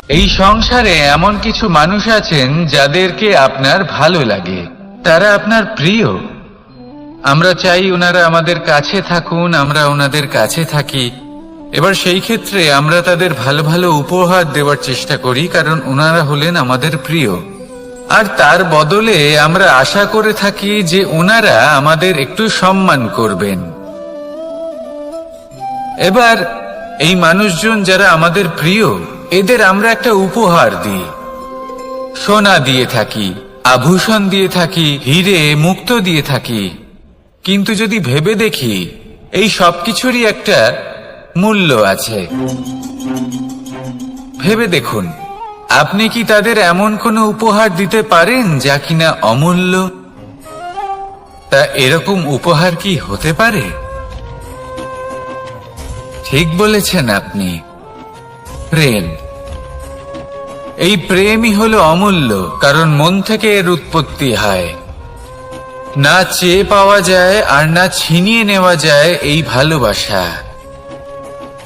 এই সংসারে এমন কিছু মানুষ আছেন যাদেরকে আপনার ভালো লাগে, তারা আপনার প্রিয়। আমরা চাই ওনারা আমাদের কাছে থাকুন, আমরা ওনাদের কাছে থাকি। এবার সেই ক্ষেত্রে আমরা তাদের ভালো ভালো উপহার দেওয়ার চেষ্টা করি, কারণ ওনারা হলেন আমাদের প্রিয়। আর তার বদলে আমরা আশা করে থাকি যে ওনারা আমাদের একটু সম্মান করবেন। এবার এই মানুষজন যারা আমাদের প্রিয়, এদের আমরা একটা উপহার দিই, সোনা দিয়ে থাকি, আভূষণ দিয়ে থাকি, হিরে মুক্তো দিয়ে থাকি। কিন্তু যদি ভেবে দেখি, এই সবকিছুরই একটা মূল্য আছে। ভেবে দেখুন, আপনি কি তাদের এমন কোনো উপহার দিতে পারেন যা কিনা অমূল্য? তা এরকম উপহার কি হতে পারে? ঠিক বলেছেন আপনি, প্রেম। এই প্রেমই হলো অমূল্য, কারণ মন থেকে এর উৎপত্তি হয়। না চেয়ে পাওয়া যায় আর না ছিনিয়ে নেওয়া যায় এই ভালোবাসা।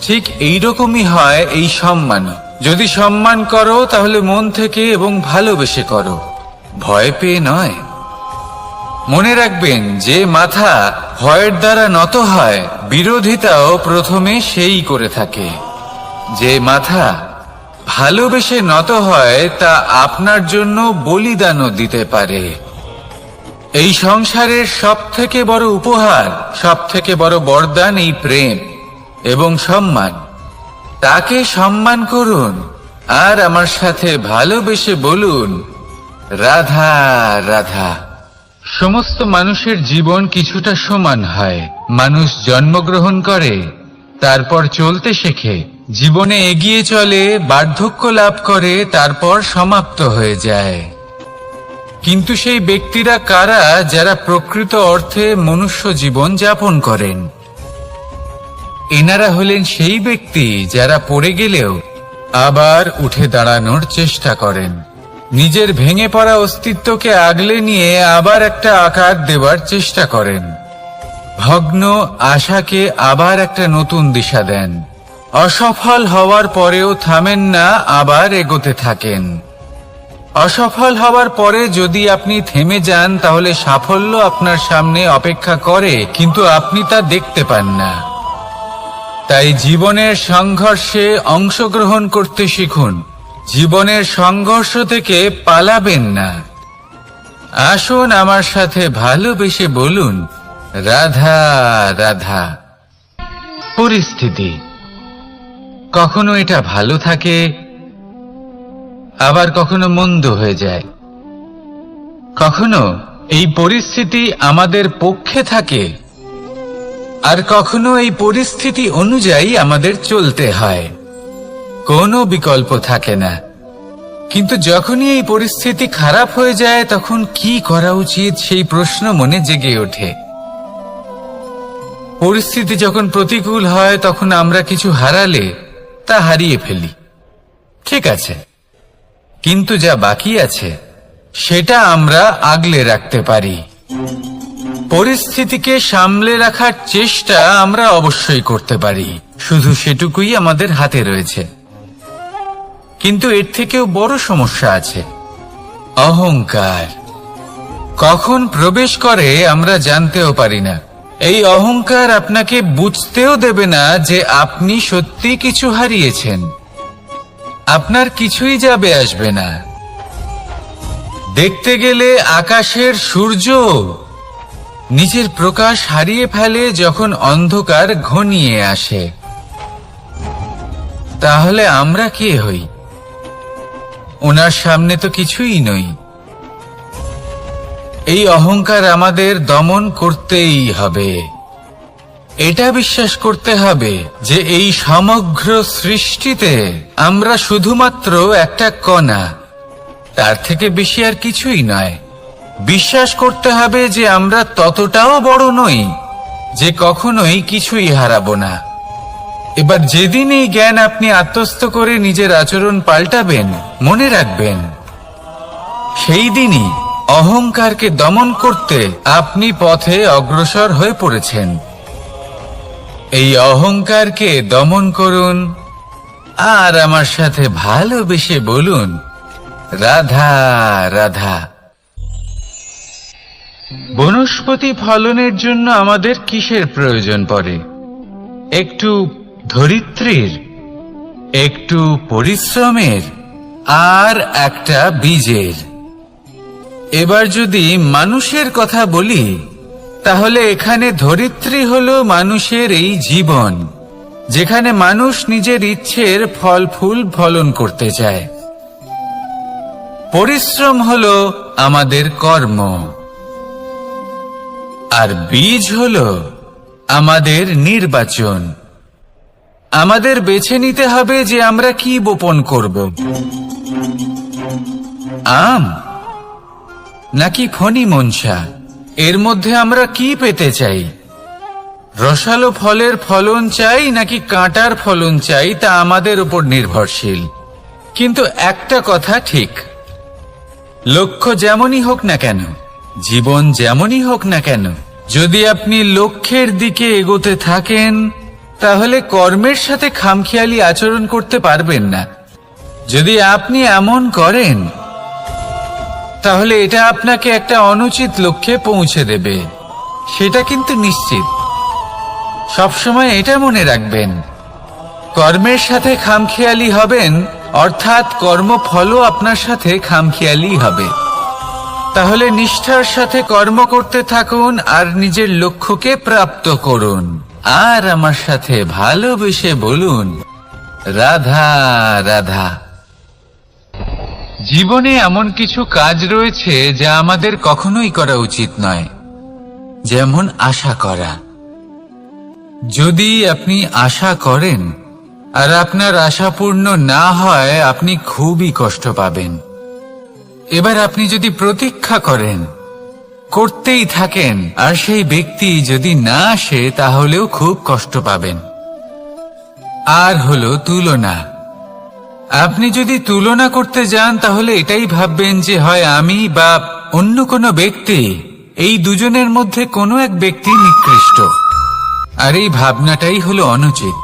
ঠিক এইরকমই হয় এই সম্মান। যদি সম্মান করো তাহলে মন থেকে এবং ভালোবেসে করো, ভয় পেয়ে নয়। মনে রাখবেন, যে মাথা ভয়ের দ্বারা নত হয়, বিরোধিতাও প্রথমে সেই করে থাকে। যে মাথা ভালোবেসে নত হয়, তা আপনার জন্য বলিদানও দিতে পারে। এই সংসারের সব থেকে বড় উপহার, সব থেকে বড় বরদান এই প্রেম এবং সম্মান। তাকে সম্মান করুন আর আমার সাথে ভালোবেসে বলুন, রাধা রাধা। সমস্ত মানুষের জীবন কিছুটা সমান হয়। মানুষ জন্মগ্রহণ করে, তারপর চলতে শেখে, জীবনে এগিয়ে চলে, বার্ধক্য লাভ করে, তারপর সমাপ্ত হয়ে যায়। কিন্তু সেই ব্যক্তিরা কারা যারা প্রকৃত অর্থে মনুষ্য জীবন যাপন করেন? এনারা হলেন সেই ব্যক্তি যারা পড়ে গেলেও আবার উঠে দাঁড়ানোর চেষ্টা করেন, নিজের ভেঙে পড়া অস্তিত্বকে আগলে নিয়ে আবার একটা আকার দেওয়ার চেষ্টা করেন, ভগ্ন আশাকে আবার একটা নতুন দিশা দেন। অসফল হওয়ার পরেও থামেন না, আবার এগোতে থাকেন। অসফল হওয়ার পরে যদি আপনি থেমে যান, তাহলে সাফল্য আপনার সামনে অপেক্ষা করে, কিন্তু আপনি তা দেখতে পান না। তাই জীবনের সংঘর্ষে অংশগ্রহণ করতে শিখুন। জীবনের সংঘর্ষ থেকে পালাবেন না। আসুন আমার সাথে ভালোবেসে বলুন, রাধা রাধা। পরিস্থিতি কখনো এটা ভালো থাকে, আবার কখনো মন্দ হয়ে যায়। কখনো এই পরিস্থিতি আমাদের পক্ষে থাকে, আর কখনো এই পরিস্থিতি অনুযায়ী আমাদের চলতে হয়। কোনো বিকল্প থাকে না। কিন্তু যখনই এই পরিস্থিতি খারাপ হয়ে যায়, তখন কি করা উচিত সেই প্রশ্ন মনে জেগে ওঠে। পরিস্থিতি যখন প্রতিকূল হয়, তখন আমরা কিছু হারালে তা হারিয়ে ফেলি, ঠিক আছে, কিন্তু যা বাকি আছে সেটা আমরা আগলে রাখতে পারি। পরিস্থিতিকে সামলে রাখার চেষ্টা আমরা অবশ্যই করতে পারি, শুধু সেটুকুই আমাদের হাতে রয়েছে। কিন্তু এর থেকেও বড় সমস্যা আছে, অহংকার। কখন প্রবেশ করে আমরা জানতেও পারি না। এই অহংকার আপনাকে বুঝতেও দেবে না যে আপনি সত্যি কিছু হারিয়েছেন। আপনার কিছুই যাবে আসবে না। দেখতে গেলে আকাশের সূর্য নিজের প্রকাশ হারিয়ে ফেলে যখন অন্ধকার ঘনিয়ে আসে। তাহলে আমরা কে হই? ওনার সামনে তো কিছুই নই। এই অহংকার আমাদের দমন করতেই হবে। এটা বিশ্বাস করতে হবে যে এই সমগ্র সৃষ্টিতে আমরা শুধুমাত্র একটা কণা, তার থেকে বেশি আর কিছুই নয়। বিশ্বাস করতে হবে যে আমরা ততটাও বড় নই যে কখনোই কিছুই হারাবো না। এবার যেদিন এই জ্ঞান আপনি আত্মস্থ করে নিজের আচরণ পাল্টাবেন, মনে রাখবেন সেই দিনই অহংকারকে দমন করতে আপনি পথে অগ্রসর হয়ে পড়েছেন। এই অহংকারকে দমন করুন আর আমার সাথে ভালোবেসে বলুন, রাধা রাধা। বনস্পতি ফলনের জন্য আমাদের কিসের প্রয়োজন পড়ে? একটু ধরিত্রীর, একটু পরিশ্রমের, আর একটা বীজের। এবার যদি মানুষের কথা বলি, তাহলে এখানে ধরিত্রী হলো মানুষের এই জীবন, যেখানে মানুষ নিজের ইচ্ছের ফল ফুল ফলন করতে চায়। পরিশ্রম হলো আমাদের কর্ম, আর বীজ হলো আমাদের নির্বাচন। আমাদের বেছে নিতে হবে যে আমরা কি বপন করব, আম নাকি ফণি মনসা। এর মধ্যে আমরা কি পেতে চাই? রসালো ফলের ফলন চাই নাকি কাঁটার ফলন চাই, তা আমাদের উপর নির্ভরশীল। কিন্তু একটা কথা ঠিক, লক্ষ্য যেমনই হোক না কেন, জীবন যেমনই হোক না কেন, যদি আপনি লক্ষ্যের দিকে এগোতে থাকেন, তাহলে কর্মের সাথে খামখেয়ালি আচরণ করতে পারবেন না। যদি আপনি এমন করেন, তাহলে এটা আপনাকে একটা অনুচিত লক্ষ্যে পৌঁছে দেবে, সেটা কিন্তু নিশ্চিত। সবসময় এটা মনে রাখবেন, কর্মের সাথে খামখেয়ালি হবেন, অর্থাৎ কর্মফলও আপনার সাথে খামখেয়ালি হবে। তাহলে নিষ্ঠার সাথে কর্ম করতে থাকুন আর নিজের লক্ষ্যকে প্রাপ্ত করুন। আর আমার সাথে ভালোবেসে বলুন, রাধা রাধা। জীবনে এমন কিছু কাজ রয়েছে যা আমাদের কখনোই করা উচিত নয়, যেমন আশা করা। যদি আপনি আশা করেন আর আপনার আশা পূর্ণ না হয়, আপনি খুবই কষ্ট পাবেন। এবার আপনি যদি প্রতীক্ষা করেন, করতেই থাকেন, আর সেই ব্যক্তি যদি না আসে, তাহলেও খুব কষ্ট পাবেন। আর হলো তুলনা। আপনি যদি তুলনা করতে যান, তাহলে এটাই ভাববেন যে হয় আমি বা অন্য কোনো ব্যক্তি, এই দুজনের মধ্যে কোনো এক ব্যক্তি নিকৃষ্ট। আর এই ভাবনাটাই হলো অনুচিত।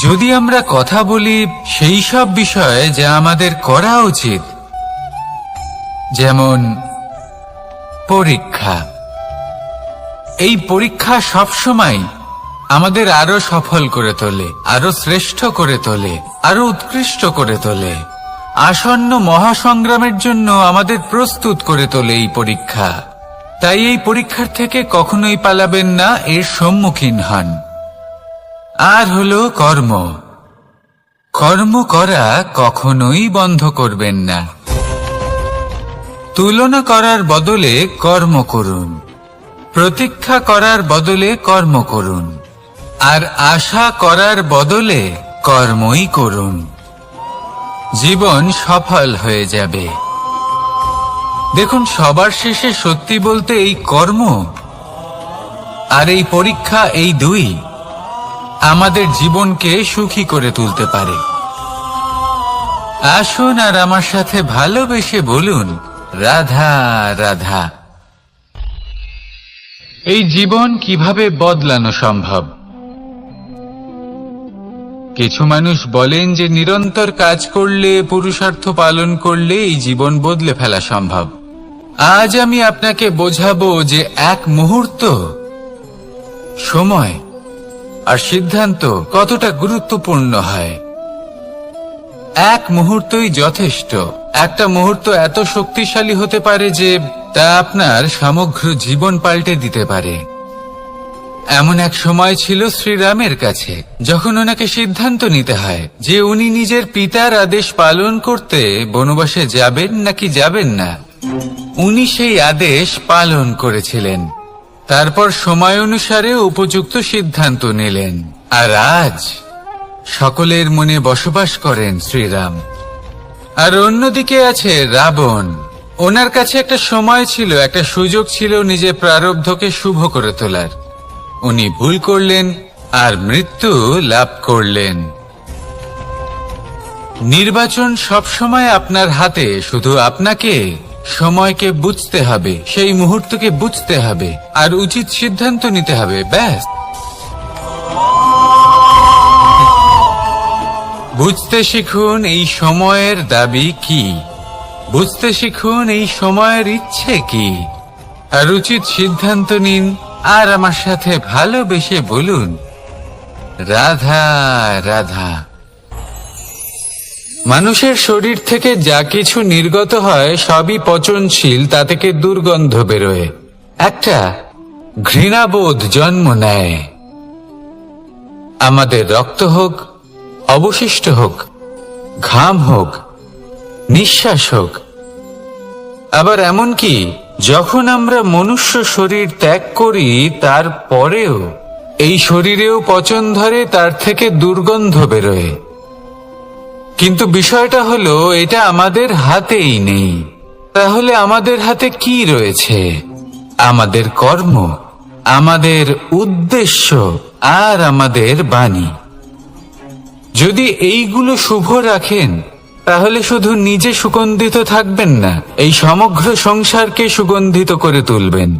যদি আমরা কথা বলি সেই সব বিষয়ে যা আমাদের করা উচিত, যেমন পরীক্ষা, এই পরীক্ষা সবসময় আমাদের আরো সফল করে তোলে, আরো শ্রেষ্ঠ করে তোলে, আরো উৎকৃষ্ট করে তোলে। আসন্ন মহাসংগ্রামের জন্য আমাদের প্রস্তুত করে তোলে এই পরীক্ষা। তাই এই পরীক্ষার থেকে কখনোই পালাবেন না, এর সম্মুখীন হন। আর হলো কর্ম। কর্ম করা কখনোই বন্ধ করবেন না। তুলনা করার বদলে কর্ম করুন, প্রতীক্ষা করার বদলে কর্ম করুন, আর আশা করার বদলে কর্মই করুন। জীবন সফল হয়ে যাবে। দেখুন, সবার শেষে সত্যি বলতে এই কর্ম আর এই পরীক্ষা, এই দুই আমাদের জীবনকে সুখী করে তুলতে পারে। আসুন আর আমার সাথে ভালোবেসে বলুন, রাধা রাধা। এই জীবন কিভাবে বদলানো সম্ভব? কিছু মানুষ বলেন যে নিরন্তর কাজ করলে, পুরুষার্থ পালন করলে এই জীবন বদলে ফেলা সম্ভব। আজ আমি আপনাকে বোঝাবো যে এক মুহূর্ত, সময় আর সিদ্ধান্ত কতটা গুরুত্বপূর্ণ হয়। এক মুহূর্তই যথেষ্ট। একটা মুহূর্ত এত শক্তিশালী হতে পারে যে তা আপনার সমগ্র জীবন পাল্টে দিতে পারে। এমন এক সময় ছিল শ্রীরামের কাছে, যখন ওনাকে সিদ্ধান্ত নিতে হয় যে উনি নিজের পিতার আদেশ পালন করতে বনবাসে যাবেন নাকি যাবেন না। উনি সেই আদেশ পালন করেছিলেন। তারপর সময় অনুসারে উপযুক্ত সিদ্ধান্ত নিলেন। আর আজ সকলের মনে বসবাস করেন শ্রীরাম। আর অন্যদিকে আছে রাবণ। ওনার কাছে একটা সময় ছিল, একটা সুযোগ ছিল নিজের প্রারব্ধকে শুভ করে তোলার। উনি ভুল করলেন আর মৃত্যু লাভ করলেন। নির্বাচন সবসময় আপনার হাতে, শুধু আপনাকে সময়কে বুঝতে হবে, সেই মুহূর্তকে বুঝতে হবে আর উচিত সিদ্ধান্ত নিতে হবে, ব্যাস। বুঝতে শিখুন এই সময়ের দাবি কি, বুঝতে শিখুন এই সময়ের ইচ্ছে কি, আর উচিত সিদ্ধান্ত নিন। আর আমার সাথে ভালোবেসে বলুন, রাধা রাধা। মানুষের শরীর থেকে যা কিছু নির্গত হয় সবই পচনশীল, তা থেকে দুর্গন্ধ বেরোয়, একটা ঘৃণাবোধ জন্ম নেয়। আমাদের রক্ত হোক, অবশিষ্ট হোক, ঘাম হোক, নিঃশ্বাস হোক, আবার এমনকি যখন আমরা মনুষ্য শরীর ত্যাগ করি তারপরেও এই শরীরেও পচন ধরে, তার থেকে দুর্গন্ধ বেরোয়। কিন্তু বিষয়টা হলো এটা আমাদের হাতেই নেই। তাহলে আমাদের হাতে কি রয়েছে? আমাদের কর্ম, আমাদের উদ্দেশ্য আর আমাদের বাণী। যদি এইগুলো শুভ রাখেন তাহলে শুধু নিজে সুগন্ধিত থাকবেন না, এই সমগ্র সংসারকে সুগন্ধিত করে তুলবেন।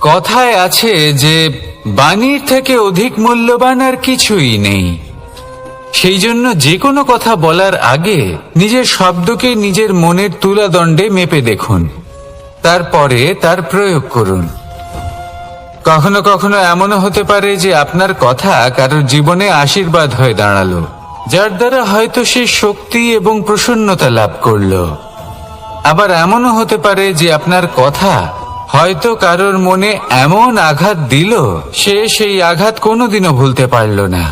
কথায় আছে যে বাণীর থেকে অধিক মূল্যবান আর কিছুই নেই। সেই জন্য যে কোনো কথা বলার আগে নিজের শব্দকে নিজের মনের তুলাদণ্ডে মেপে দেখুন, তারপরে তার প্রয়োগ করুন। কখনো কখনো এমনও হতে পারে যে আপনার কথা কারোর জীবনে আশীর্বাদ হয়ে দাঁড়ালো, যার দ্বারা হয়তো সে শক্তি এবং প্রসন্নতা লাভ করলো। আবার এমনও হতে পারে যে আপনার কথা হয়তো কারোর মনে এমন আঘাত দিল, সে সেই আঘাত কোনোদিনও ভুলতে পারল না।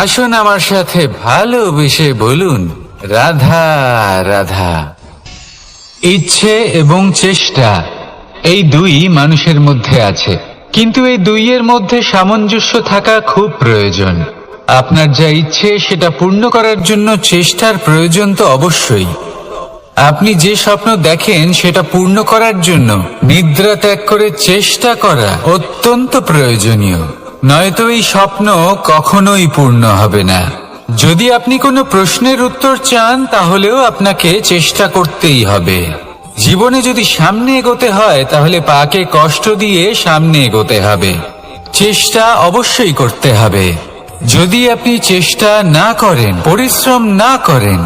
আসুন আমার সাথে ভালোবেসে বলুন, রাধা রাধা। ইচ্ছে এবং চেষ্টা, এই দুই মানুষের মধ্যে আছে, কিন্তু এই দুইয়ের মধ্যে সামঞ্জস্য থাকা খুব প্রয়োজন। আপনার যা ইচ্ছে সেটা পূর্ণ করার জন্য চেষ্টার প্রয়োজন তো অবশ্যই। আপনি যে স্বপ্ন দেখেন সেটা পূর্ণ করার জন্য নিদ্রা ত্যাগ করে চেষ্টা করা অত্যন্ত প্রয়োজনীয়, নয়তো এই স্বপ্ন কখনোই পূর্ণ হবে না। যদি আপনি কোনো প্রশ্নের উত্তর চান তাহলেও আপনাকে চেষ্টা করতেই হবে। জীবনে যদি সামনে এগোতে হয় তাহলে পাকে কষ্ট দিয়ে সামনে এগোতে হবে, চেষ্টা অবশ্যই করতে হবে। যদি আপনি চেষ্টা না করেন, পরিশ্রম না করেন,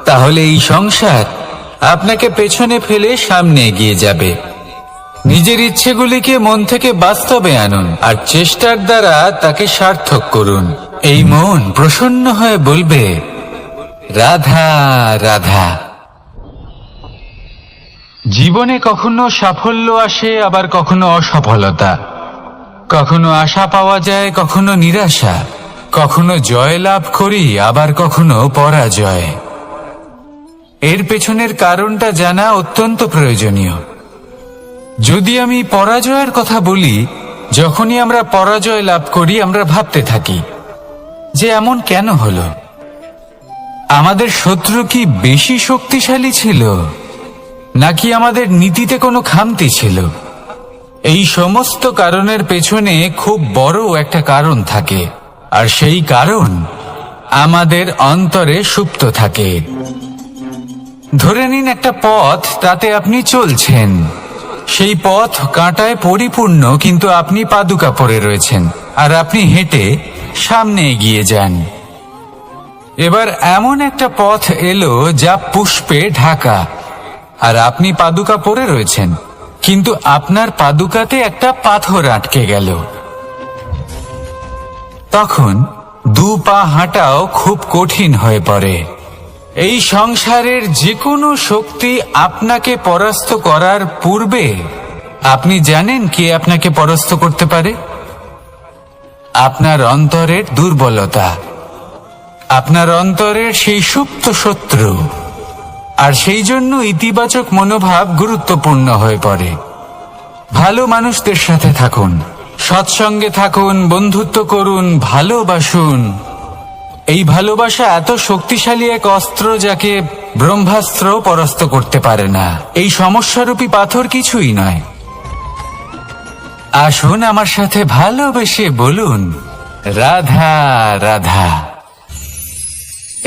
তাহলে এই সংসার আপনাকে পেছনে ফেলে সামনে এগিয়ে যাবে। নিজের ইচ্ছেগুলিকে মন থেকে বাস্তবে আনুন আর চেষ্টার দ্বারা তাকে সার্থক করুন। এই মন প্রসন্ন হয়ে বলবে, রাধা রাধা। জীবনে কখনো সাফল্য আসে, আবার কখনো অসফলতা, কখনো আশা পাওয়া যায়, কখনো নিরাশা, কখনো জয় লাভ করি, আবার কখনো পরাজয়। এর পেছনের কারণটা জানা অত্যন্ত প্রয়োজনীয়। যদি আমি পরাজয়ের কথা বলি, যখনই আমরা পরাজয় লাভ করি আমরা ভাবতে থাকি যে এমন কেন হলো? আমাদের শত্রু কি বেশি শক্তিশালী ছিল, নাকি আমাদের নীতিতে কোনো খামতি ছিল? এই সমস্ত কারণের পেছনে খুব বড় একটা কারণ থাকে, আর সেই কারণ আমাদের অন্তরে সুপ্ত থাকে। ধরে নিন একটা পথ, তাতে আপনি চলছেন, সেই পথ কাঁটায় পরিপূর্ণ, কিন্তু আপনি পাদুকা পরে রয়েছেন আর আপনি হেঁটে সামনে এগিয়ে যান। এবার এমন একটা পথ এলো যা পুষ্পে ঢাকা, আর আপনি পাদুকা পরে রয়েছেন, কিন্তু আপনার পাদুকাতে একটা পাথর আটকে গেল। তখন দু পা হাঁটাও খুব কঠিন হয়ে পড়ে। এই সংসারের যে কোনো শক্তি আপনাকে পরাস্ত করার পূর্বে আপনি জানেন কে আপনাকে পরাস্ত করতে পারে? আপনার অন্তরের দুর্বলতা, আপনার অন্তরের সেই সুপ্ত শত্রু। আর সেই জন্য ইতিবাচক মনোভাব গুরুত্বপূর্ণ হয়ে পড়ে। ভালো মানুষদের সাথে থাকুন, সৎসঙ্গে থাকুন, বন্ধুত্ব করুন, ভালোবাসুন। এই ভালোবাসা এত শক্তিশালী এক অস্ত্র যাকে ব্রহ্মাস্ত্র পরাস্ত করতে পারে না। এই সমস্যারূপী পাথর কিছুই নয়। আসুন আমার সাথে ভালোবেসে বলুন, রাধা রাধা।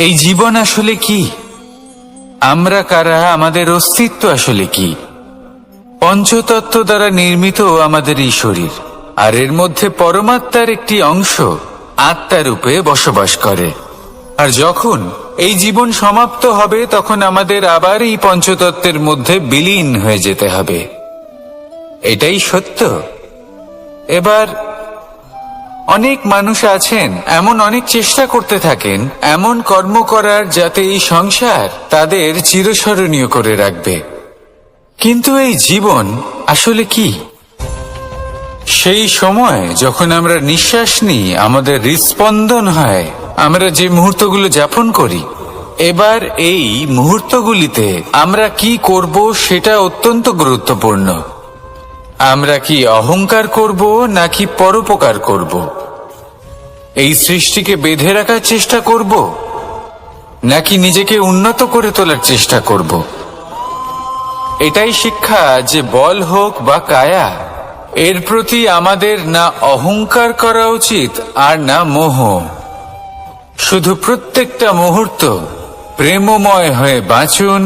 এই জীবন আসলে কি? আমরা কারা? আমাদের অস্তিত্ব আসলে কি? পঞ্চতত্ত্ব দ্বারা নির্মিত আমাদের এই শরীর। আর এর মধ্যে পরমাত্মার একটি অংশ আত্মারূপে বসবাস করে। আর যখন এই জীবন সমাপ্ত হবে তখন আমাদের আবার এই পঞ্চতত্ত্বের মধ্যে বিলীন হয়ে যেতে হবে। এটাই সত্য। এবার অনেক মানুষ আছেন এমন অনেক চেষ্টা করতে থাকেন এমন কর্ম করার যাতে এই সংসার তাদের চিরস্মরণীয় করে রাখবে। কিন্তু এই জীবন আসলে কি? সেই সময় যখন আমরা নিঃশ্বাস নিই, আমাদের হৃৎস্পন্দন হয়, আমরা যে মুহূর্তগুলো যাপন করি, এবার এই মুহূর্তগুলিতে আমরা কি করব সেটা অত্যন্ত গুরুত্বপূর্ণ। আমরা কি অহংকার করব নাকি পরোপকার করব? এই সৃষ্টিকে বেঁধে রাখার চেষ্টা করব নাকি নিজেকে উন্নত করে তোলার চেষ্টা করব? এটাই শিক্ষা যে বল হোক বা কায়া, এর প্রতি আমাদের না অহংকার করা উচিত আর না মোহ। শুধু প্রত্যেকটা মুহূর্ত প্রেমময় হয়ে বাঁচুন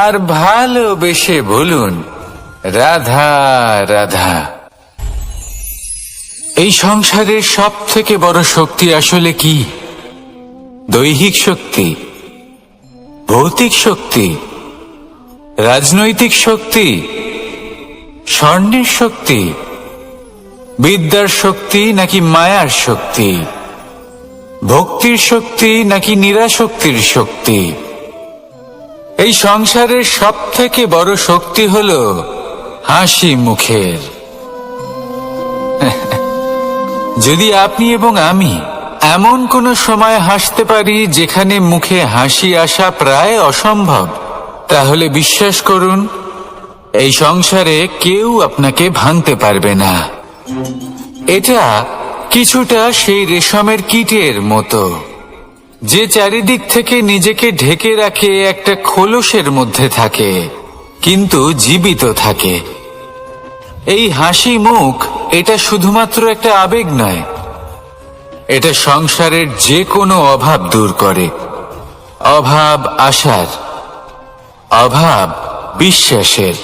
আর ভালোবেসে বলুন রাধা রাধা। এই সংসারের সব থেকে বড় শক্তি আসলে কি? দৈহিক শক্তি, ভৌতিক শক্তি, রাজনৈতিক শক্তি, স্বর্ণের শক্তি, বিদ্যার শক্তি নাকি মায়ার শক্তি, ভক্তির শক্তি নাকি নিরাশক্তির শক্তি? এই সংসারের সব থেকে বড় শক্তি হলো হাসি মুখের। যদি আপনি এবং আমি এমন কোন সময় হাসতে পারি যেখানে মুখে হাসি আসা প্রায় অসম্ভব, তাহলে বিশ্বাস করুন এই সংসারে কেউ আপনাকে ভাঙতে পারবে না। এটা কিছুটা সেই রেশমের কীটের মতো যে চারিদিক থেকে নিজেকে ঢেকে রাখে একটা খোলসের মধ্যে থাকে কিন্তু জীবিত থাকে। এই হাসি মুখ এটা শুধুমাত্র একটা আবেগ নয়, এটা সংসারের যে কোনো অভাব দূর করে। অভাব আশার, অভাব বিশ্বাসের।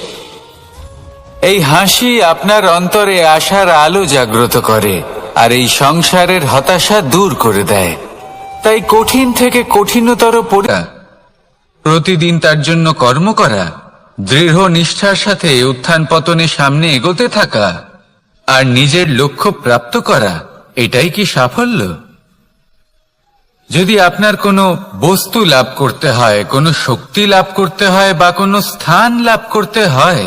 এই হাসি আপনার অন্তরে আশার আলো জাগ্রত করে আর এই সংসারের হতাশা দূর করে দেয়। তাই কঠিন থেকে কঠিনতর প্রতিদিন তার জন্য কর্ম করা, দৃঢ় নিষ্ঠার সাথে উত্থান পতনে সামনে এগোতে থাকা আর নিজের লক্ষ্য প্রাপ্ত করা, এটাই কি সাফল্য? যদি আপনার কোনো বস্তু লাভ করতে হয়, কোনো শক্তি লাভ করতে হয় বা কোনো স্থান লাভ করতে হয়,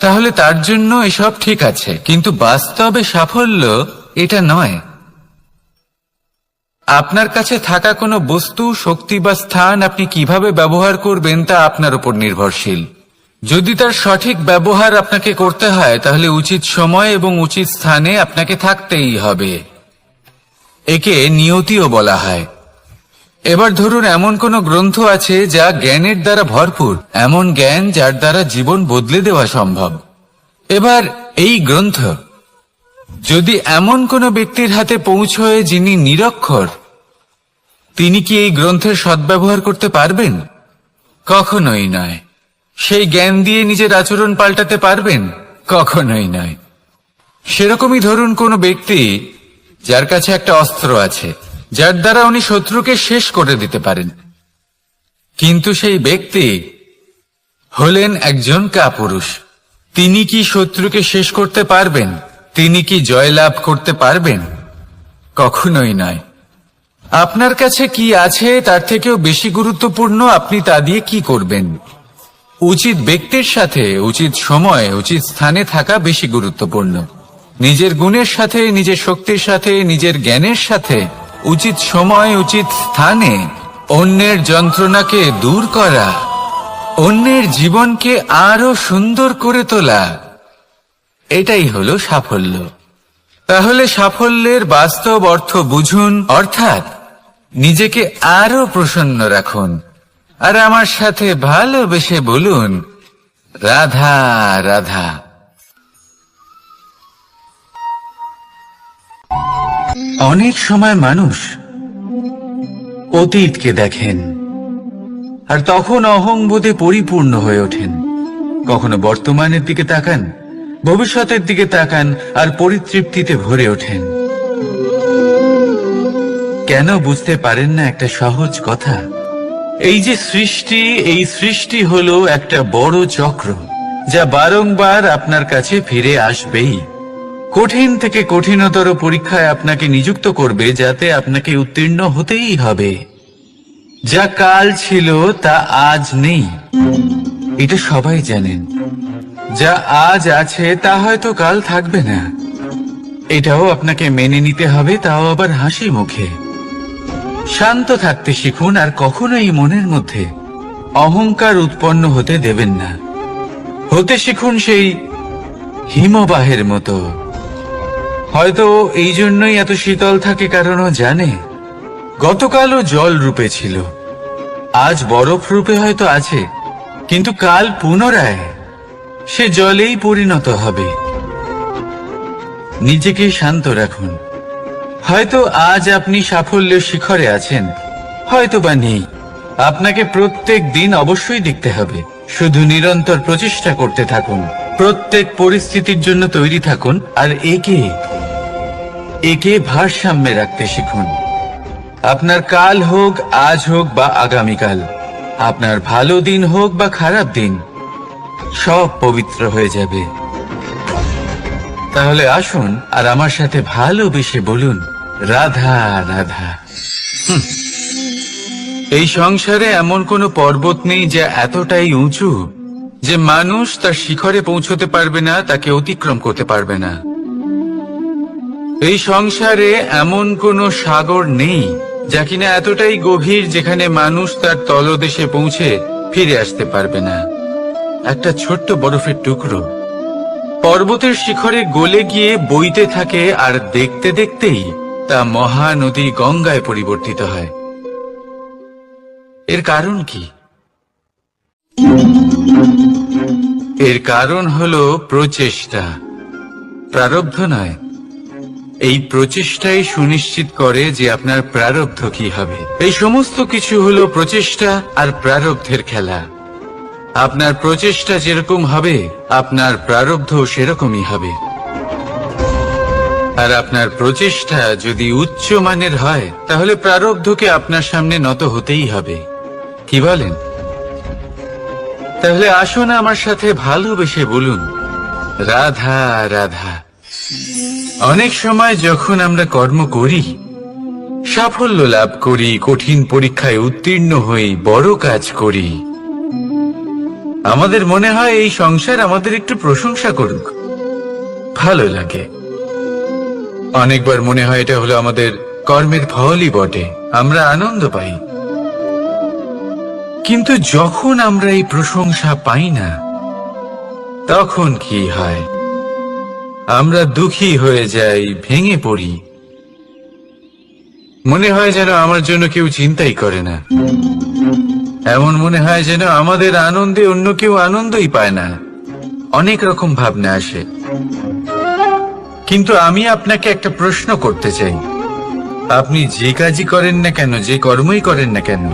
তাহলে তার জন্য এসব ঠিক আছে, কিন্তু বাস্তবে সাফল্য এটা নয়। আপনার কাছে থাকা কোনো বস্তু, শক্তি বা স্থান আপনি কিভাবে ব্যবহার করবেন তা আপনার উপর নির্ভরশীল। যদি তার সঠিক ব্যবহার আপনাকে করতে হয় তাহলে উচিত সময় এবং উচিত স্থানে আপনাকে থাকতেই হবে। একে নিয়তিও বলা হয়। এবার ধরুন এমন কোন গ্রন্থ আছে যা জ্ঞানের দ্বারা ভরপুর, এমন জ্ঞান যার দ্বারা জীবন বদলে দেওয়া সম্ভব। এবার এই গ্রন্থ যদি এমন কোন ব্যক্তির হাতে পৌঁছয় যিনি নিরক্ষর, তিনি কি এই গ্রন্থের সদ্ব্যবহার করতে পারবেন? কখনোই নয়। সেই জ্ঞান দিয়ে নিজের আচরণ পাল্টাতে পারবেন? কখনোই নয়। সেরকমই ধরুন কোন ব্যক্তি যার কাছে একটা অস্ত্র আছে যার দ্বারা উনি শত্রুকে শেষ করে দিতে পারেন, কিন্তু সেই ব্যক্তি হলেন একজন কাপুরুষ। তিনি কি শত্রুকে শেষ করতে পারবেন? তিনি কি জয়লাভ করতে পারবেন? কখনোই নয়। আপনার কাছে কি আছে তার থেকেও বেশি গুরুত্বপূর্ণ আপনি তা দিয়ে কি করবেন। উচিত ব্যক্তির সাথে উচিত সময় উচিত স্থানে থাকা বেশি গুরুত্বপূর্ণ। নিজের গুণের সাথে, নিজের শক্তির সাথে, নিজের জ্ঞানের সাথে উচিত সময় উচিত স্থানে অন্যের যন্ত্রণাকে দূর করা, অন্যের জীবনকে আরো সুন্দর করে তোলা, এটাই হলো সাফল্য। তাহলে সাফল্যের বাস্তব অর্থ বুঝুন, অর্থাৎ নিজেকে আরো প্রসন্ন রাখুন আর আমার সাথে ভালোবেসে বলুন রাধা রাধা। অনেক সময় মানুষ অতীতকে দেখেন আর তখন অহংবোধে পরিপূর্ণ হয়ে ওঠেন। কখনো বর্তমানের দিকে তাকান ভবিষ্যতের দিকে তাকান আর পরিতৃপ্তিতে ভরে ওঠেন। কেন বুঝতে পারেন না একটা সহজ কথা? এই যে সৃষ্টি, এই সৃষ্টি হলো একটা বড় চক্র, যা বারংবার আপনার কাছে ফিরে আসবেই। কঠিন থেকে কঠিনতর পরীক্ষায় আপনাকে নিযুক্ত করবে, যাতে আপনাকে উত্তীর্ণ হতেই হবে। যা কাল ছিল তা আজ নেই, এটা সবাই জানেন। যা আজ আছে তা হয়তো কাল থাকবে না, এটাও আপনাকে মেনে নিতে হবে, তাও আবার হাসি মুখে। শান্ত থাকতে শিখুন আর কখনোই মনের মধ্যে অহংকার উৎপন্ন হতে দেবেন না। হতে শিখুন সেই হিমবাহের মতো। হয়তো এই জন্যই এত শীতল থাকে, কারণ ও জানে গতকালও জল রূপে ছিল, আজ বরফ রূপে হয়তো আছে, কিন্তু কাল পুনরায় সে জলেই পরিণত হবে। নিজেকে শান্ত রাখুন। হয়তো আজ আপনি সাফল্যের শিখরে আছেন, হয়তো বা নেই। আপনাকে প্রত্যেক দিন অবশ্যই দেখতে হবে। শুধু নিরন্তর প্রচেষ্টা করতে থাকুন, প্রত্যেক পরিস্থিতির জন্য তৈরি থাকুন, আর একে ভারসাম্যে রাখতে শিখুন। আপনার কাল হোক, আজ হোক বা আগামীকাল, আপনার ভালো দিন হোক বা খারাপ দিন, সব পবিত্র হয়ে যাবে। তাহলে আসুন আর আমার সাথে ভালোবেসে বলুন, রাধা রাধা। এই সংসারে এমন কোনো পর্বত নেই যা এতটাই উঁচু যে মানুষ তার শিখরে পৌঁছতে পারবে না, তাকে অতিক্রম করতে পারবে না। এই সংসারে এমন কোনো সাগর নেই যা কিনা এতটাই গভীর যেখানে মানুষ তার তলদেশে পৌঁছে ফিরে আসতে পারবে না। একটা ছোট্ট বরফের টুকরো পর্বতের শিখরে গলে গিয়ে বইতে থাকে, আর দেখতে দেখতেই তা মহানদী গঙ্গায় পরিবর্তিত হয়। এর কারণ কি? এর কারণ হলো প্রচেষ্টা, প্রারব্ধ নয়। এই প্রচেষ্টাই সুনিশ্চিত করে যে আপনার প্রারব্ধ কি হবে। এই সমস্ত কিছু হলো প্রচেষ্টা আর প্রারব্ধের খেলা। আপনার প্রচেষ্টা যেরকম হবে, আপনার প্রারব্ধ সেরকমই হবে। আর আপনার প্রচেষ্টা যদি উচ্চ মানের হয়, তাহলে প্রারব্ধকে আপনার সামনে নত হতেই হবে। কি বলেন? তাহলে আসুন আমার সাথে ভালোবেসে বলুন, রাধা রাধা। অনেক সময় যখন আমরা কর্ম করি, সাফল্য লাভ করি, কঠিন পরীক্ষায় উত্তীর্ণ হই, বড় কাজ করি, আমাদের মনে হয় এই সংসার আমাদের একটু প্রশংসা করুক, ভালো লাগে। অনেকবার মনে হয় এটা হলো আমাদের কর্মের ফলই বটে, আমরা আনন্দ পাই। কিন্তু যখন আমরা এই প্রশংসা পাই না, তখন কি হয়? আমরা দুঃখী হয়ে যাই, ভেঙে পড়ি। মনে হয় যেন আমার জন্য কেউ চিন্তাই করে না। এমন মনে হয় যেন আমাদের আনন্দে অন্য কেউ আনন্দই পায় না। অনেক রকম ভাবনা আসে। কিন্তু আমি আপনাকে একটা প্রশ্ন করতে চাই, আপনি যে কাজই করেন না কেন, যে কর্মই করেন না কেন,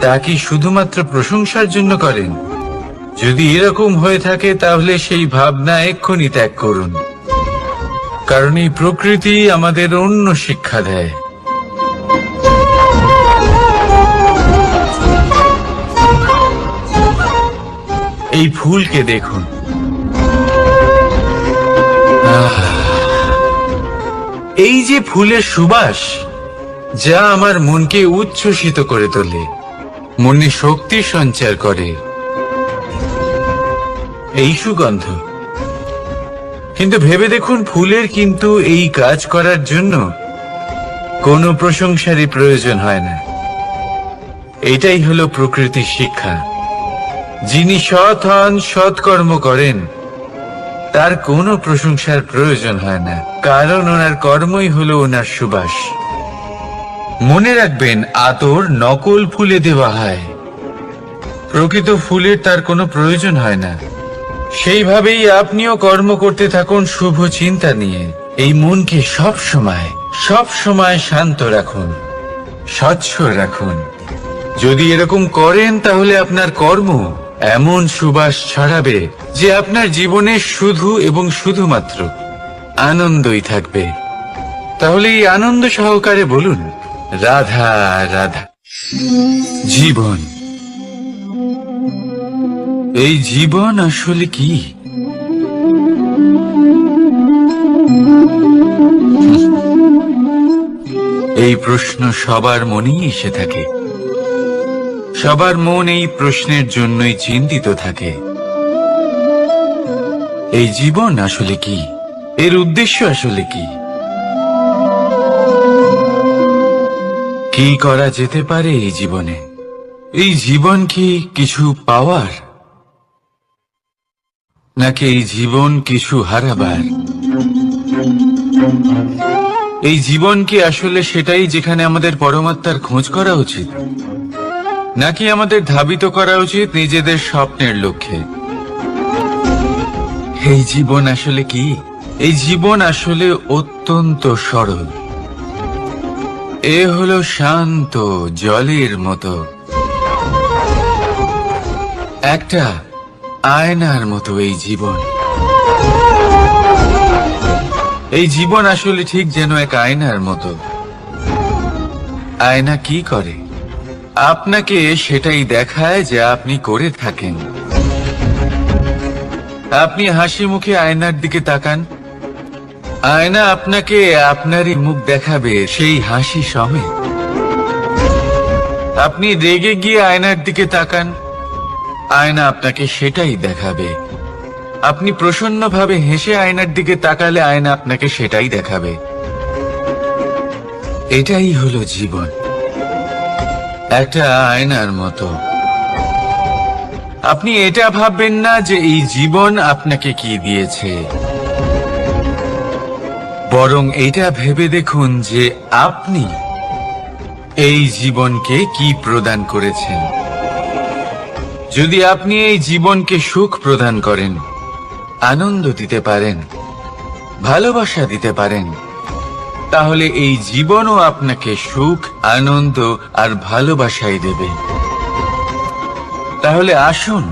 তা কি শুধুমাত্র প্রশংসার জন্য করেন? যদি এরকম হয়ে থাকে, তাহলে সেই ভাবনা এক্ষুনি ত্যাগ করুন। কারণ এই প্রকৃতি আমাদের অন্য শিক্ষা দেয়। এই ফুলকে দেখুন, এই যে ফুলের সুবাস, যা আমার মনকে উচ্ছ্বসিত করে তোলে, মনে শক্তি সঞ্চার করে, এই সুগন্ধ। কিন্তু ভেবে দেখুন, ফুলের কিন্তু এই কাজ করার জন্য কোনো প্রশংসারই প্রয়োজন হয় না। এটাই হলো প্রকৃতির শিক্ষা। যিনি সৎ হন, সৎকর্ম করেন, তার কোনো প্রশংসার প্রয়োজন হয় না, কারণ ওনার কর্মই হলো ওনার সুবাস। মনে রাখবেন, আতর নকল ফুলে দেওয়া হয়, প্রকৃত ফুলের তার কোনো প্রয়োজন হয় না। সেইভাবেই আপনিও কর্ম করতে থাকুন শুভ চিন্তা নিয়ে। এই মনকে সব সময় শান্ত রাখুন, স্বচ্ছ রাখুন। যদি এরকম করেন, তাহলে আপনার কর্ম এমন সুবাস ছড়াবে যে আপনার জীবনে শুধু এবং শুধুমাত্র আনন্দই থাকবে। তাহলে এই আনন্দ সহকারে বলুন, রাধা রাধা। জীবন, এই জীবন আসলে কি? এই প্রশ্ন সবার মনেই এসে থাকে। সবার মন এই প্রশ্নের জন্যই চিন্তিত থাকে। এই জীবন আসলে কি? এর উদ্দেশ্য আসলে কি? কি করা যেতে পারে এই জীবনে? এই জীবন কি কিছু পাওয়ার, নাকি এই জীবন কিছু হারাবার? এই জীবন কি আসলে সেটাই যেখানে আমাদের পরমাত্মার খোঁজ করা উচিত, নাকি আমাদের ধাবিত করা উচিত নিজেদের স্বপ্নের লক্ষ্যে? এই জীবন আসলে কি? এই জীবন আসলে অত্যন্ত সরল। এ হলো শান্ত জলের মতো, একটা আয়নার মতো। এই জীবন, এই জীবন আসলে ঠিক যেন এক আয়নার মতো। আয়না কি করে? আপনাকে সেটাই দেখায় যা আপনি করে থাকেন। আপনি হাসি মুখে আয়নার দিকে তাকান, আয়না আপনাকে আপনারই মুখ দেখাবে সেই হাসি সমেত। আপনি রেগে গিয়ে আয়নার দিকে তাকান, আয়না আপনাকে সেটাই দেখাবে। আপনি প্রসন্নভাবে হেসে আয়নার দিকে তাকালে আয়না আপনাকে সেটাই দেখাবে। এটাই হলো জীবন, একটা আয়নার মতো। আপনি এটা ভাববেন না যে এই জীবন আপনাকে কি দিয়েছে, বরং এটা ভেবে দেখুন যে আপনি এই জীবনকে কি প্রদান করেছেন। যদি আপনি এই জীবনকে সুখ প্রদান করেন, আনন্দ দিতে পারেন, ভালোবাসা দিতে পারেন, তাহলে এই জীবনও আপনাকে সুখ, আনন্দ আর ভালোবাসাই দেবে। তাহলে আসুন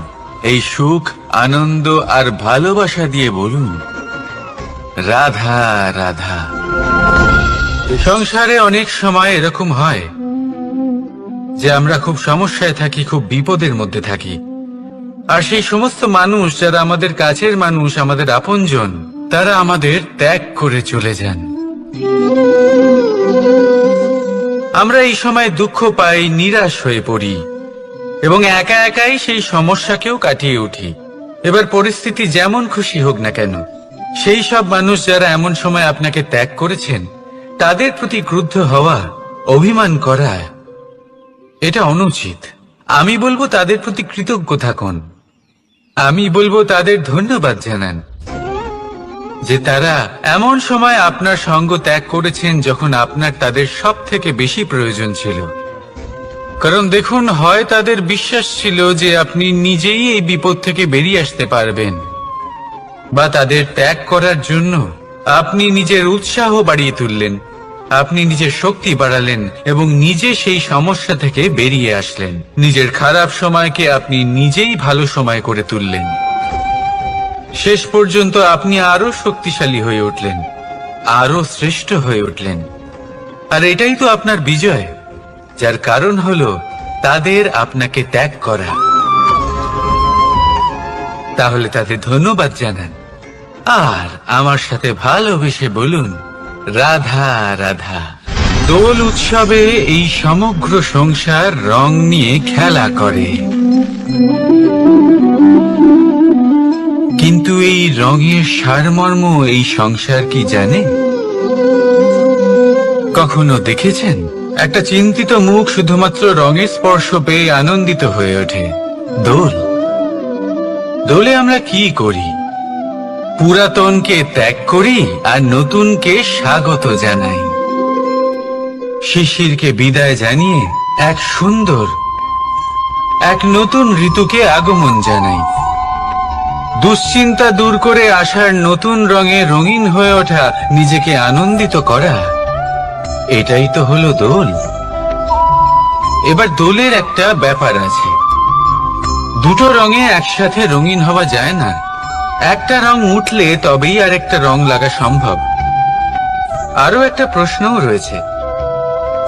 এই সুখ, আনন্দ আর ভালোবাসা দিয়ে বলুন, রাধা রাধা। সংসারে অনেক সময় এরকম হয় যে আমরা খুব সমস্যায় থাকি, খুব বিপদের মধ্যে থাকি। আর সেই সমস্ত মানুষ যারা আমাদের কাছের মানুষ, আমাদের আপনজন, তারা আমাদের ত্যাগ করে চলে যান। আমরা এই সময় দুঃখ পাই, নিরাশ হয়ে পড়ি এবং একা একাই সেই সমস্যাকেও কাটিয়ে উঠি। এবার পরিস্থিতি যেমন খুশি হোক না কেন, সেই সব মানুষ যারা এমন সময় আপনাকে ত্যাগ করেছেন, তাদের প্রতি ক্রুদ্ধ হওয়া, অভিমান করা, এটা অনুচিত। আমি বলবো তাদের প্রতি কৃতজ্ঞ থাকুন। আমি বলবো তাদের ধন্যবাদ জানান যে তারা এমন সময় আপনার সঙ্গ ত্যাগ করেছেন যখন আপনার তাদের সব থেকে বেশি প্রয়োজন ছিল। কারণ দেখুন, হয় তাদের বিশ্বাস ছিল যে আপনি নিজেই এই বিপদ থেকে বেরিয়ে আসতে পারবেন, বা তাদের ত্যাগ করার জন্য আপনি নিজের উৎসাহ বাড়িয়ে তুললেন, আপনি নিজের শক্তি বাড়ালেন এবং নিজে সেই সমস্যা থেকে বেরিয়ে আসলেন। নিজের খারাপ সময়কে আপনি নিজেই ভালো সময় করে তুললেন। শেষ পর্যন্ত আপনি আরো শক্তিশালী হয়ে উঠলেন, আরো শ্রেষ্ঠ হয়ে উঠলেন। আর এটাই তো আপনার বিজয়, যার কারণ হলো তাদের আপনাকে ত্যাগ করা। তাহলে তাদের ধন্যবাদ জানান আর আমার সাথে ভালোবেসে বলুন, রাধা রাধা। দোল উৎসবে এই সমগ্র সংসার রং নিয়ে খেলা করে, কিন্তু এই রঙের সারমর্ম এই সংসার কি জানে? কখনো দেখেছেন একটা চিন্তিত মুখ শুধুমাত্র রঙের স্পর্শ পেয়ে আনন্দিত হয়ে ওঠে? দোলে আমরা কি করি? পুরাতনকে ত্যাগ করি আর নতুনকে স্বাগত জানাই। শিশিরকে বিদায় জানিয়ে এক সুন্দর, এক নতুন ঋতুকে আগমন জানাই। দুশ্চিন্তা দূর করে আসার নতুন রঙে রঙিন হয়ে ওঠা, নিজেকে আনন্দিত করা, এটাই তো হলো দোল। এবার দোলের একটা ব্যাপার আছে। দুটো রঙে একসাথে রঙিন হওয়া যায় না। একটা রং উঠলে তবেই আর একটা রং লাগা সম্ভব। আরো একটা প্রশ্নও রয়েছে,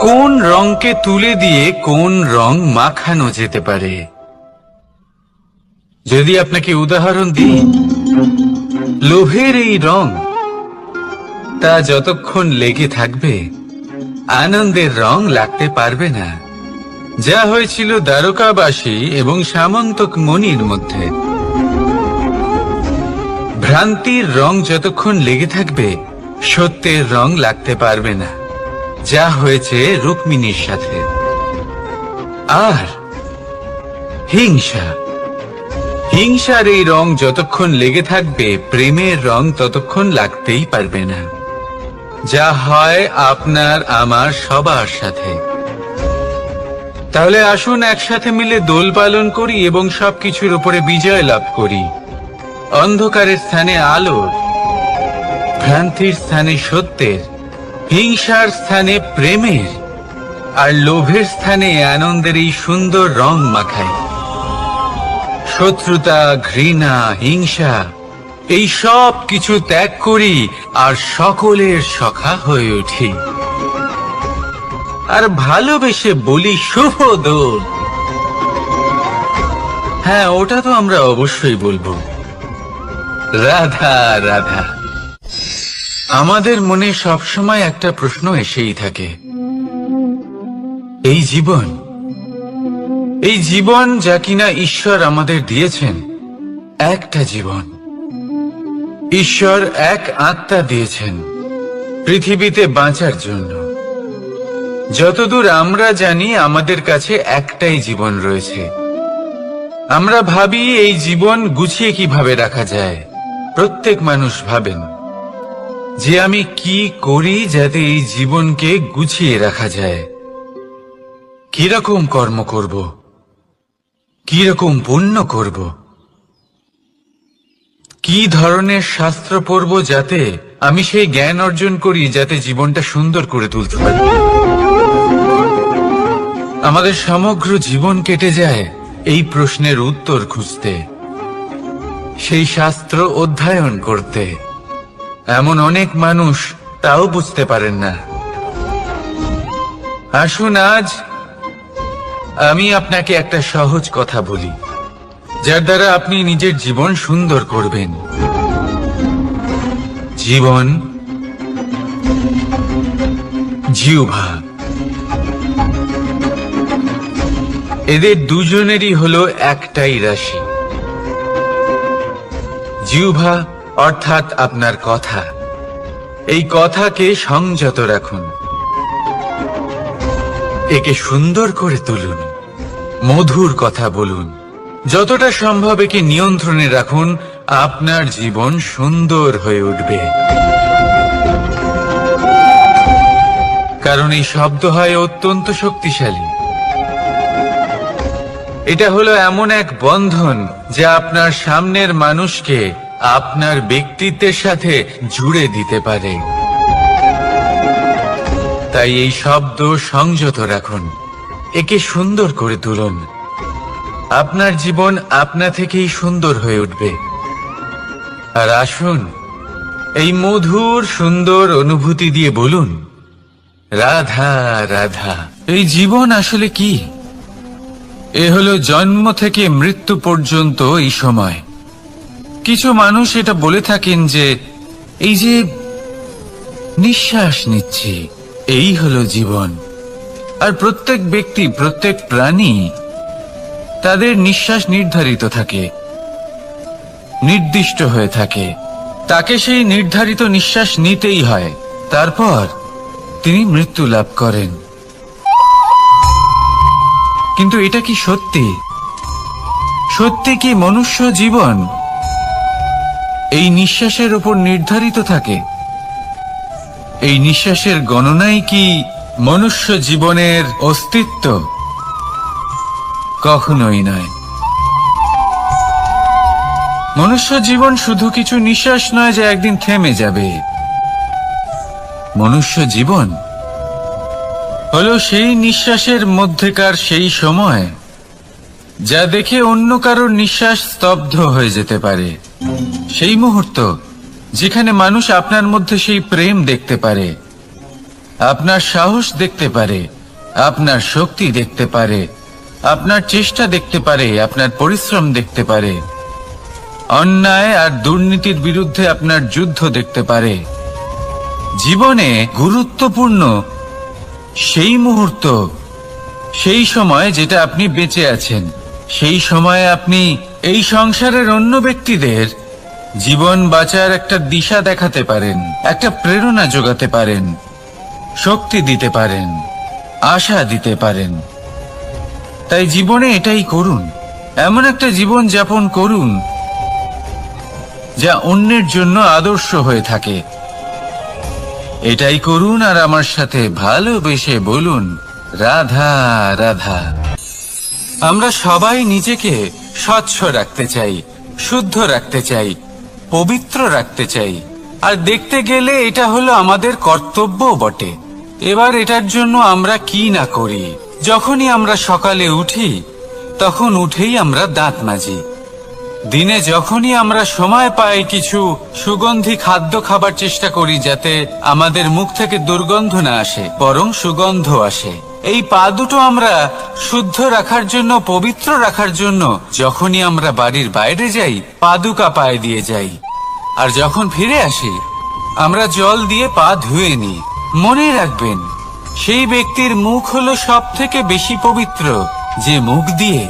কোন রংকে তুলে দিয়ে কোন রং মাখানো যেতে পারে? যদি আপনাকে উদাহরণ দিই, লোভের এই রং, তা যতক্ষণ লেগে থাকবে আনন্দের রং লাগতে পারবে না। যা হয়েছিল দ্বারকাবাসী এবং সামন্তক মণির মধ্যে। ভ্রান্তির রং যতক্ষণ লেগে থাকবে সত্যের রং লাগতে পারবে না, যা হয়েছে রুক্মিণীর সাথে। আর হিংসা, হিংসার এই রং যতক্ষণ লেগে থাকবে প্রেমের রং ততক্ষণ লাগতেই পারবে না, যা হয় আপনার আমার সবার সাথে। তাহলে আসুন একসাথে মিলে দোল পালন করি এবং সবকিছুর উপরে বিজয় লাভ করি। অন্ধকারের স্থানে আলোর, ভ্রান্তির স্থানে সত্যের, হিংসার স্থানে প্রেমের, আর লোভের স্থানে আনন্দের এই সুন্দর রং মাখাই। শত্রুতা, ঘৃণা, হিংসা এই সব কিছু ত্যাগ করি আর সকলের সখা হয়ে উঠি। আর ভালোবেসে বলি শুভ দোল। হ্যাঁ, ওটা তো আমরা অবশ্যই বলবো, রাধা রাধা। আমাদের মনে সবসময় একটা প্রশ্ন এসেই থাকে, এই জীবন, এই জীবন যা কিনা ঈশ্বর আমাদের দিয়েছেন, একটা জীবন। ঈশ্বর এক আত্মা দিয়েছেন পৃথিবীতে বাঁচার জন্য। যতদূর আমরা জানি আমাদের কাছে একটাই জীবন রয়েছে। আমরা ভাবি এই জীবন গুছিয়ে কিভাবে রাখা যায়। প্রত্যেক মানুষ ভাবেন যে আমি কি করি যাতে এই জীবনকে গুছিয়ে রাখা যায়, কিরকম কর্ম করব, কিরকম পুণ্য করব, কি ধরনের শাস্ত্র পড়ব যাতে আমি সেই জ্ঞান অর্জন করি যাতে জীবনটা সুন্দর করে তুলতে পারি। আমাদের সমগ্র জীবন কেটে যায় এই প্রশ্নের উত্তর খুঁজতে, সেই শাস্ত্র অধ্যয়ন করতে। এমন অনেক মানুষ তাও বুঝতে পারেন না। আসুন আজ আমি আপনাকে একটা সহজ কথা বলি, যার দ্বারা আপনি নিজের জীবন সুন্দর করবেন। জীবন, জিহ্বা, এদের দুজনেরই হলো একটাই রাশি। জিহ্বা অর্থাৎ আপনার কথা, এই কথাকে সংযত রাখুন, একে সুন্দর করে তুলুন, মধুর কথা বলুন, যতটা সম্ভব একে নিয়ন্ত্রণে রাখুন। আপনার জীবন সুন্দর হয়ে উঠবে। কারণ এই শব্দ হয় অত্যন্ত শক্তিশালী। এটা হলো এমন এক বন্ধন যা আপনার সামনের মানুষকে আপনার ব্যক্তিত্বের সাথে জুড়ে দিতে পারে। তাই এই শব্দ সংযত রাখুন, একে সুন্দর করে তুলুন। আপনার জীবন আপনা থেকেই সুন্দর হয়ে উঠবে। আর আসুন এই মধুর সুন্দর অনুভূতি দিয়ে বলুন, রাধা রাধা। এই জীবন আসলে কি? এ হলো জন্ম থেকে মৃত্যু পর্যন্ত এই সময়। কিছু মানুষ এটা বলে থাকেন যে এই যে নিঃশ্বাস নিচ্ছি, এই হলো জীবন। আর প্রত্যেক ব্যক্তি, প্রত্যেক প্রাণী, তাদের নিঃশ্বাস নির্ধারিত থাকে, নির্দিষ্ট হয়ে থাকে। তাকে সেই নির্ধারিত নিঃশ্বাস নিতেই হয়, তারপর তিনি মৃত্যু লাভ করেন। কিন্তু এটা কি সত্যি? সত্যি কি মনুষ্য জীবন এই নিঃশ্বাসের উপর নির্ধারিত থাকে? এই নিঃশ্বাসের গণনাই কি মনুষ্য জীবনের অস্তিত্ব? কখনোই নয়। মনুষ্য জীবন শুধু কিছু নিঃশ্বাস নয় যে একদিন থেমে যাবে। মনুষ্য জীবন হলো সেই নিঃশ্বাসের মধ্যেকার সেই সময় যা দেখে অন্য কারোর নিঃশ্বাস স্তব্ধ হয়ে যেতে পারে। সেই মুহূর্ত যেখানে মানুষ আপনার মধ্যে সেই প্রেম দেখতে পারে, আপনার সাহস দেখতে পারে, আপনার শক্তি দেখতে পারে, আপনার চেষ্টা দেখতে পারে, আপনার পরিশ্রম দেখতে পারে, অন্যায় আর দুর্নীতির বিরুদ্ধে আপনার যুদ্ধ দেখতে পারে। জীবনে গুরুত্বপূর্ণ সেই মুহূর্ত, সেই সময় যেটা আপনি বেঁচে আছেন, সেই সময়ে আপনি এই সংসারের অন্য ব্যক্তিদের জীবন বাঁচার একটা দিশা দেখাতে পারেন, একটা প্রেরণা যোগাতে পারেন, শক্তি দিতে পারেন, আশা দিতে পারেন। তাই জীবনে এটাই করুন, এমন একটা জীবন যাপন করুন যা অন্যের জন্য আদর্শ হয়ে থাকে। এটাই করুন আর আমার সাথে ভালোবেসে বলুন, রাধা রাধা। আমরা সবাই নিজেকে স্বচ্ছ রাখতে চাই, শুদ্ধ রাখতে চাই, পবিত্র রাখতে চাই। আর দেখতে গেলে এটা হলো আমাদের কর্তব্যও বটে। এবার এটার জন্য আমরা কি না করি। যখনই আমরা সকালে উঠি তখন উঠেই আমরা দাঁত মাজি। দিনে যখনই আমরা সময় পাই কিছু সুগন্ধি খাদ্য খাবার চেষ্টা করি, যাতে আমাদের মুখ থেকে দুর্গন্ধ না আসে, বরং সুগন্ধ আসে। এই পা দুটো আমরা শুদ্ধ রাখার জন্য, পবিত্র রাখার জন্য যখনই আমরা বাড়ির বাইরে যাই, পাদুকা পায়ে দিয়ে যাই। আর যখন ফিরে আসি আমরা জল দিয়ে পা ধুয়ে নিই। মনে রাখবেন, সেই ব্যক্তির মুখ হলো সব থেকে বেশি পবিত্র যে মুখ দিয়ে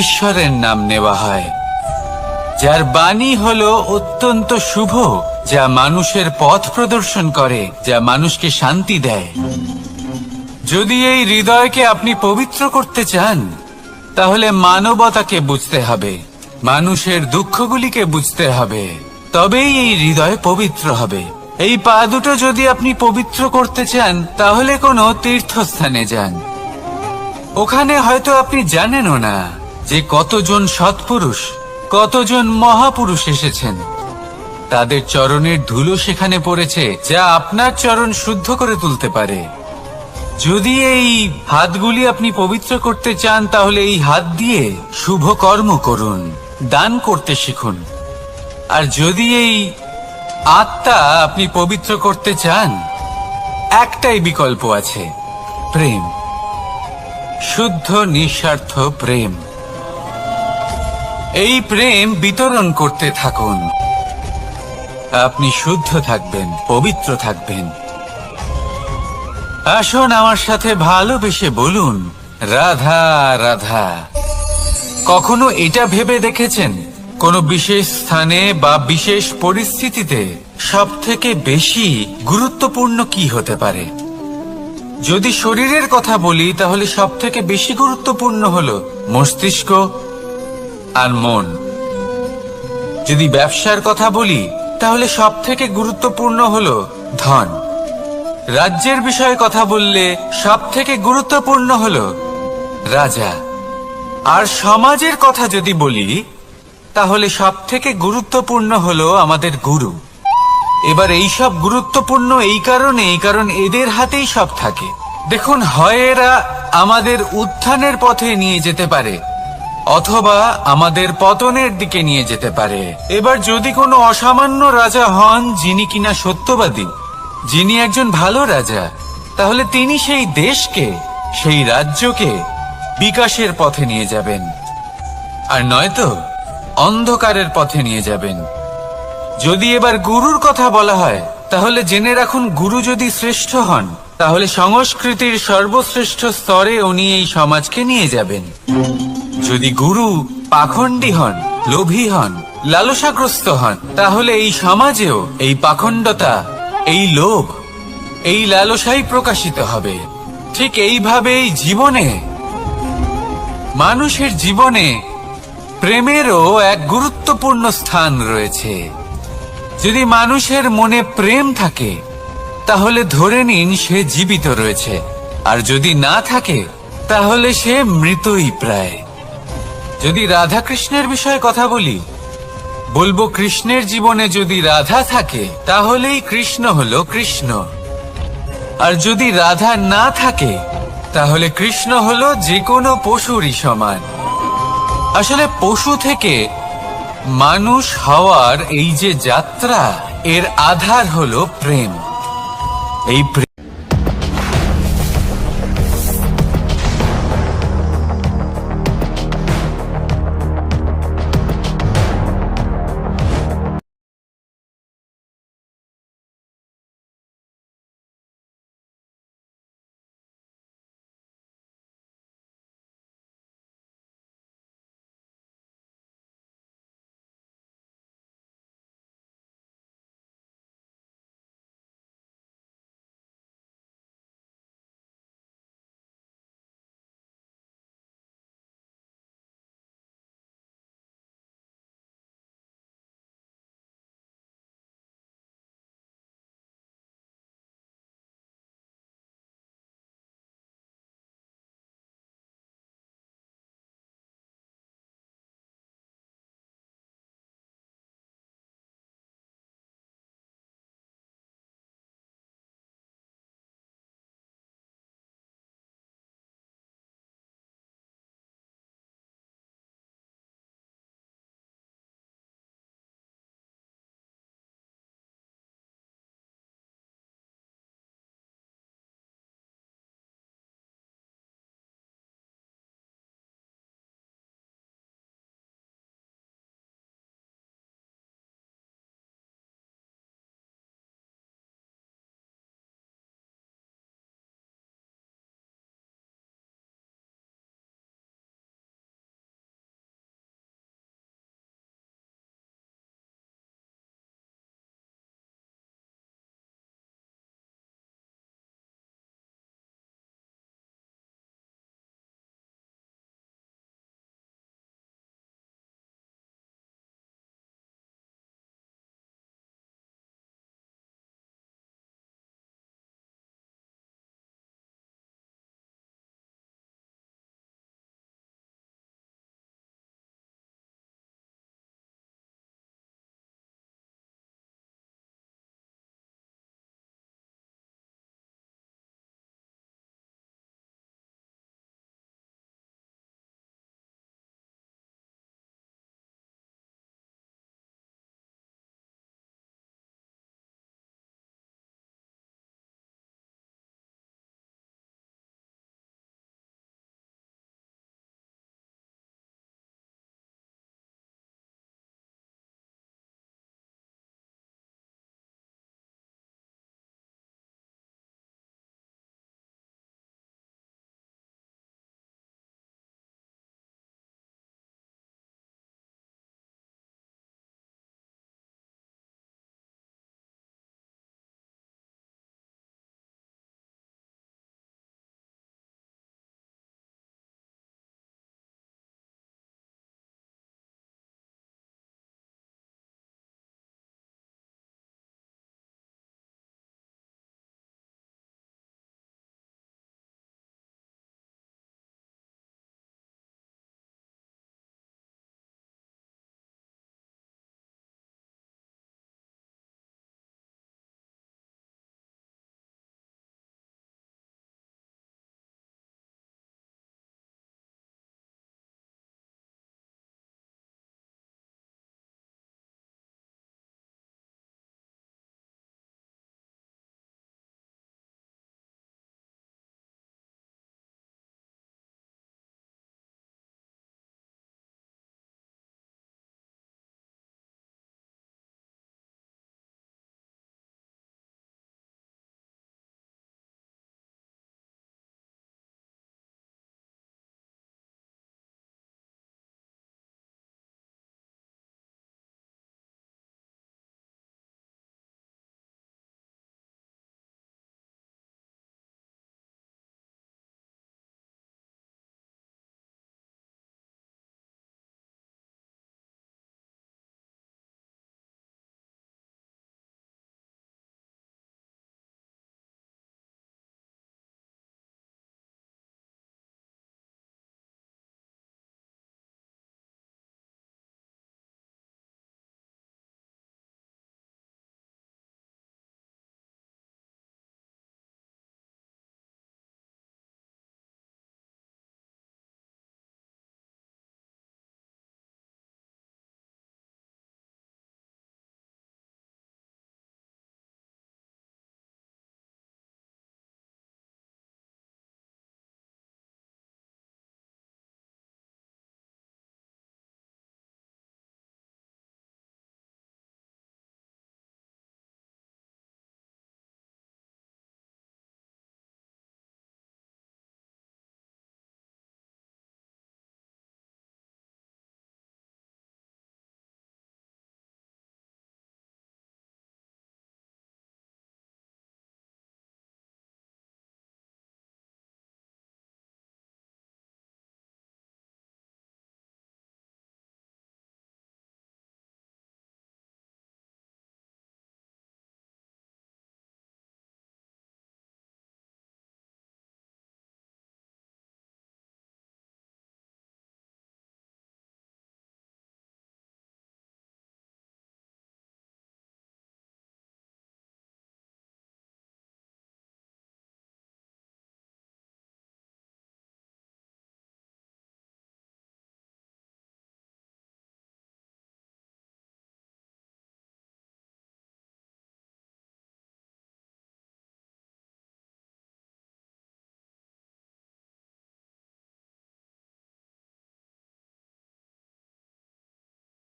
ঈশ্বরের নাম নেওয়া হয়, যার বাণী হলো অত্যন্ত শুভ, যা মানুষের পথ প্রদর্শন করে, যা মানুষকে শান্তি দেয়। যদি এই হৃদয়কে আপনি পবিত্র করতে চান, তাহলে মানবতাকে বুঝতে হবে, মানুষের দুঃখগুলিকে বুঝতে হবে, তবেই এই হৃদয় পবিত্র হবে। এই পা দুটো যদি আপনি পবিত্র করতে চান, তাহলে কোনো তীর্থস্থানে যান। ওখানে হয়তো আপনি জানেনও না যে কতজন সৎপুরুষ, কতজন মহাপুরুষ এসেছেন। তাদের চরণের ধুলো সেখানে পড়েছে, যা আপনার চরণ শুদ্ধ করে তুলতে পারে। যদি এই হাতগুলি আপনি পবিত্র করতে চান, তাহলে এই হাত দিয়ে শুভ কর্ম করুন, দান করতে শিখুন। আর যদি এই আত্মা আপনি পবিত্র করতে চান, একটাই বিকল্প আছে, প্রেম, শুদ্ধ নিঃস্বার্থ প্রেম। এই প্রেম বিতরণ করতে থাকুন। আপনি শুদ্ধ থাকবেন, পবিত্র থাকবেন। আসুন আমার সাথে ভালোবেসে বলুন, রাধা রাধা। কখনো এটা ভেবে দেখেছেন, কোনো বিশেষ স্থানে বা বিশেষ পরিস্থিতিতে সব থেকে বেশি গুরুত্বপূর্ণ কি হতে পারে? যদি শরীরের কথা বলি, তাহলে সব থেকে বেশি গুরুত্বপূর্ণ হলো মস্তিষ্ক আর মন। যদি ব্যবসার কথা বলি, তাহলে সব থেকে গুরুত্বপূর্ণ হলো ধন। রাজ্যের বিষয়ে কথা বললে সব থেকে গুরুত্বপূর্ণ হলো রাজা। আর সমাজের কথা যদি বলি, তাহলে সব থেকে গুরুত্বপূর্ণ হলো আমাদের গুরু। এবার এই সব গুরুত্বপূর্ণ এই কারণ এদের হাতেই সব থাকে। দেখুন, হয় এরা আমাদের উত্থানের পথে নিয়ে যেতে পারে, অথবা আমাদের পতনের দিকে নিয়ে যেতে পারে। এবার যদি কোনো অসামান্য রাজা হন, যিনি কিনা সত্যবাদী, যিনি একজন ভালো রাজা, তাহলে তিনি সেই দেশকে, সেই রাজ্যকে বিকাশের পথে নিয়ে যাবেন, আর নয়তো অন্ধকারের পথে নিয়ে যাবেন। যদি এবার গুরুর কথা বলা হয়, তাহলে জেনে রাখুন, গুরু যদি শ্রেষ্ঠ হন, তাহলে সংস্কৃতির সর্বশ্রেষ্ঠ স্তরে উনি এই সমাজকে নিয়ে যাবেন। যদি গুরু পাখণ্ডী হন, লোভী হন, লালসাগ্রস্ত হন, তাহলে এই সমাজেও এই পাখণ্ডতা, এই লোভ, এই লালসাই প্রকাশিত হবে। ঠিক এইভাবেই জীবনে, মানুষের জীবনে প্রেমেরও এক গুরুত্বপূর্ণ স্থান রয়েছে। যদি মানুষের মনে প্রেম থাকে, তাহলে ধরে নিন সে জীবিত রয়েছে, আর যদি না থাকে, তাহলে সে মৃতই প্রায়। যদি রাধা কৃষ্ণের বিষয়ে কথা বলবো কৃষ্ণের জীবনে যদি রাধা থাকে, তাহলেই কৃষ্ণ হলো কৃষ্ণ। আর যদি রাধা না থাকে, তাহলে কৃষ্ণ হলো যে কোনো পশুরই সমান। আসলে পশু থেকে মানুষ হওয়ার এই যে যাত্রা, এর আধার হলো প্রেম। এই